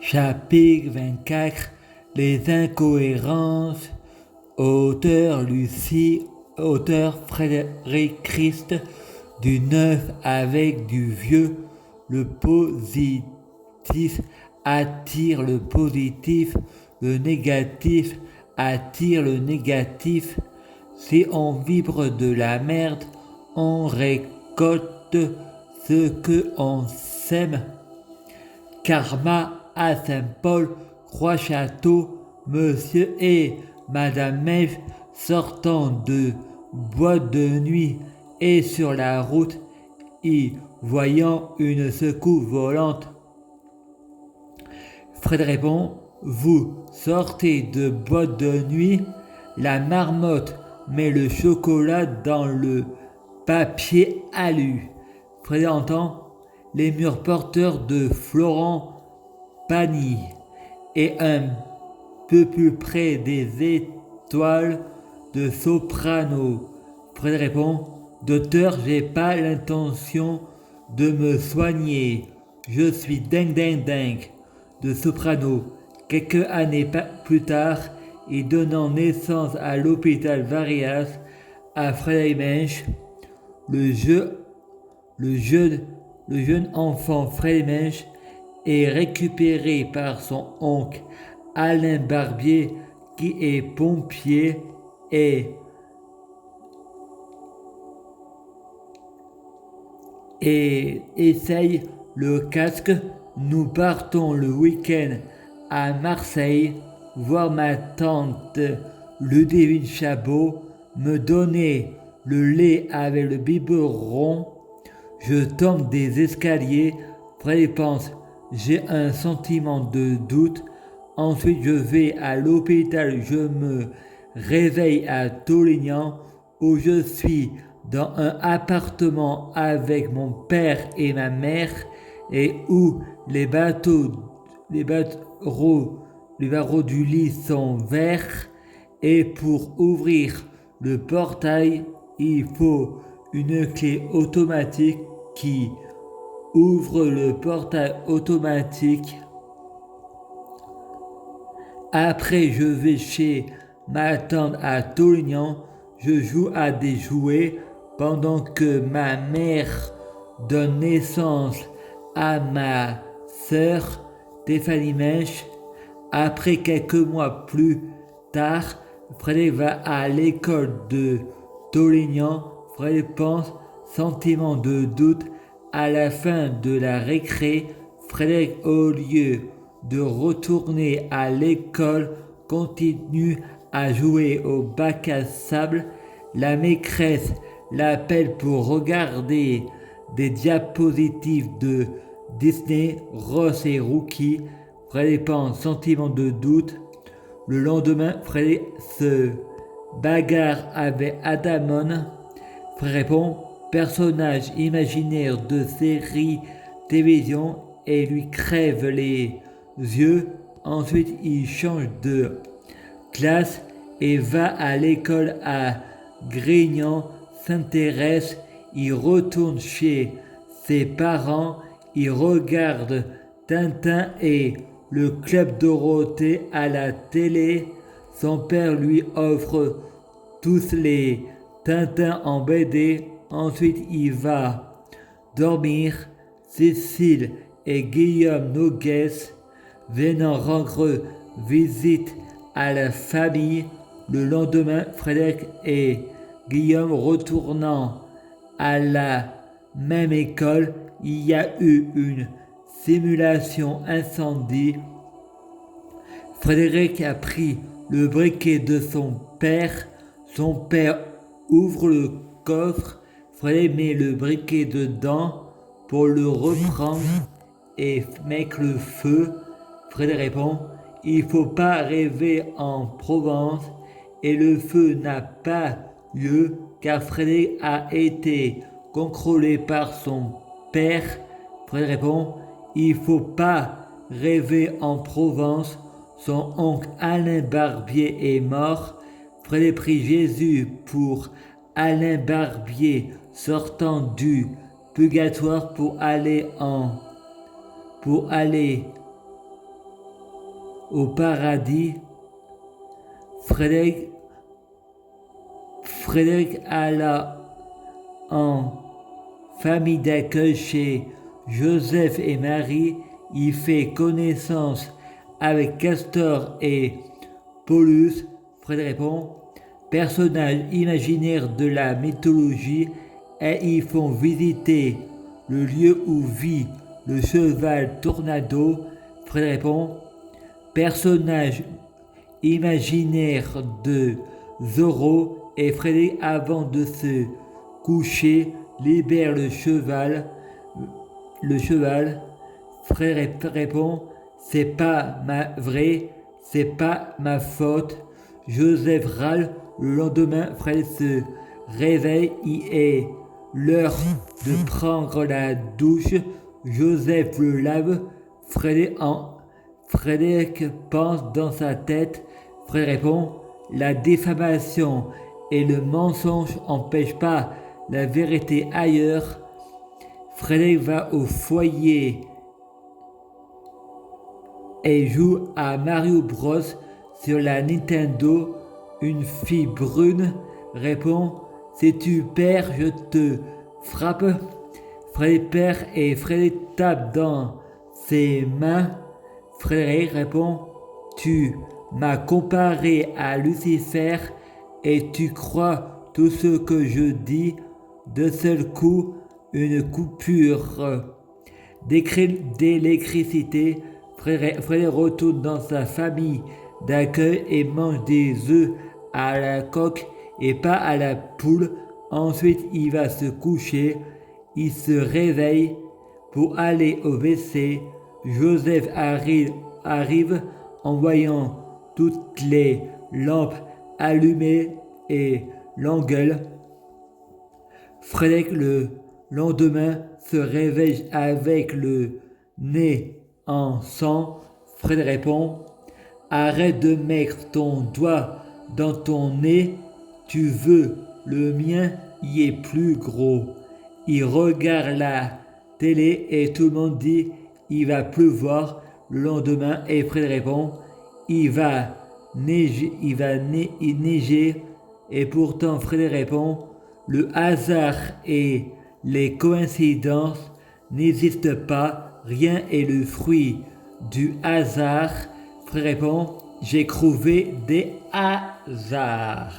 Chapitre 24. Les incohérences. Auteur Lucie, auteur Frédéric Christ, du neuf avec du vieux. Le positif attire le positif, le négatif attire le négatif. Si on vibre de la merde, on récolte ce que on sème. Karma à Saint-Paul, Croix-Château, Monsieur et Madame Mev sortant de boîte de nuit et sur la route, y voyant une secousse volante. Fred répond, vous sortez de boîte de nuit, la marmotte met le chocolat dans le papier alu. Fred entend les murs porteurs de Florent Pagny et un peu plus près des étoiles de Soprano. Fred répond, docteur, j'ai pas l'intention de me soigner. Je suis dingue. De Soprano. Quelques années plus tard, et donnant naissance à l'hôpital Varias à Frédéric Mensch, le jeune enfant Frédéric Mensch est récupéré par son oncle Alain Barbier qui est pompier et essaye le casque. Nous partons le week-end à Marseille voir ma tante Ludivine Chabot me donner le lait avec le biberon. Je tombe des escaliers. Fred pense, j'ai un sentiment de doute. Ensuite, je vais à l'hôpital. Je me réveille à Tolignan où je suis dans un appartement avec mon père et ma mère et où les barreaux du lit sont verts et pour ouvrir le portail, il faut une clé automatique qui ouvre le portail automatique. Après, je vais chez ma tante à Tolignan. Je joue à des jouets pendant que ma mère donne naissance à ma sœur Stéphanie Mensch. Après quelques mois plus tard, Frédéric va à l'école de Tolignan. Frédéric pense, sentiment de doute. À la fin de la récré, Frédéric, au lieu de retourner à l'école, continue à jouer au bac à sable. La maîtresse l'appelle pour regarder des diapositives de Disney, Ross et Rookie. Frédéric pense, sentiment de doute. Le lendemain, Frédéric se bagarre avec Adamon. Frédéric répond, personnage imaginaire de série télévision et lui crève les yeux. Ensuite, il change de classe et va à l'école à Grignan, s'intéresse, il retourne chez ses parents, il regarde Tintin et le Club Dorothée à la télé. Son père lui offre tous les Tintin en BD. Ensuite, il va dormir. Cécile et Guillaume Nogues venant rendre visite à la famille. Le lendemain, Frédéric et Guillaume retournant à la même école, il y a eu une simulation incendie. Frédéric a pris le briquet de son père. Son père ouvre le coffre. Frédéric met le briquet dedans pour le reprendre et mettre le feu. Frédéric répond, il ne faut pas rêver en Provence. Et le feu n'a pas lieu car Frédéric a été contrôlé par son père. Frédéric répond, il ne faut pas rêver en Provence. Son oncle Alain Barbier est mort. Frédéric prie Jésus pour Alain Barbier sortant du purgatoire pour aller au paradis. Frédéric alla en famille d'accueil chez Joseph et Marie. Il fait connaissance avec Castor et Pollux. Frédéric répond, personnages imaginaires de la mythologie, et ils font visiter le lieu où vit le cheval Tornado. Frédéric répond, personnage imaginaire de Zorro, et Frédéric, avant de se coucher, libère le cheval. Frédéric répond, c'est pas vrai, c'est pas ma faute. Joseph râle. Le lendemain, Frédéric se réveille. Il est l'heure de prendre la douche. Joseph le lave. Frédéric pense dans sa tête. Frédéric répond, la diffamation et le mensonge n'empêchent pas la vérité ailleurs. Frédéric va au foyer et joue à Mario Bros sur la Nintendo. Une fille brune répond, si tu perds, je te frappe. Frédéric perd et Frédéric tape dans ses mains. Frédéric répond, tu m'as comparé à Lucifer et tu crois tout ce que je dis. De seul coup, une coupure d'électricité. Frédéric retourne dans sa famille d'accueil et mange des œufs à la coque et pas à la poule. Ensuite, il va se coucher. Il se réveille pour aller au WC. Joseph arrive en voyant toutes les lampes allumées et l'engueule. Frédéric, le lendemain, se réveille avec le nez en sang. Frédéric répond, arrête de mettre ton doigt dans ton nez, tu veux, le mien y est plus gros. Il regarde la télé et tout le monde dit, il va pleuvoir le lendemain, et Frédéric répond, il va neiger, et pourtant Frédéric répond, le hasard et les coïncidences n'existent pas, rien est le fruit du hasard. Frédéric répond, j'ai trouvé des hasards.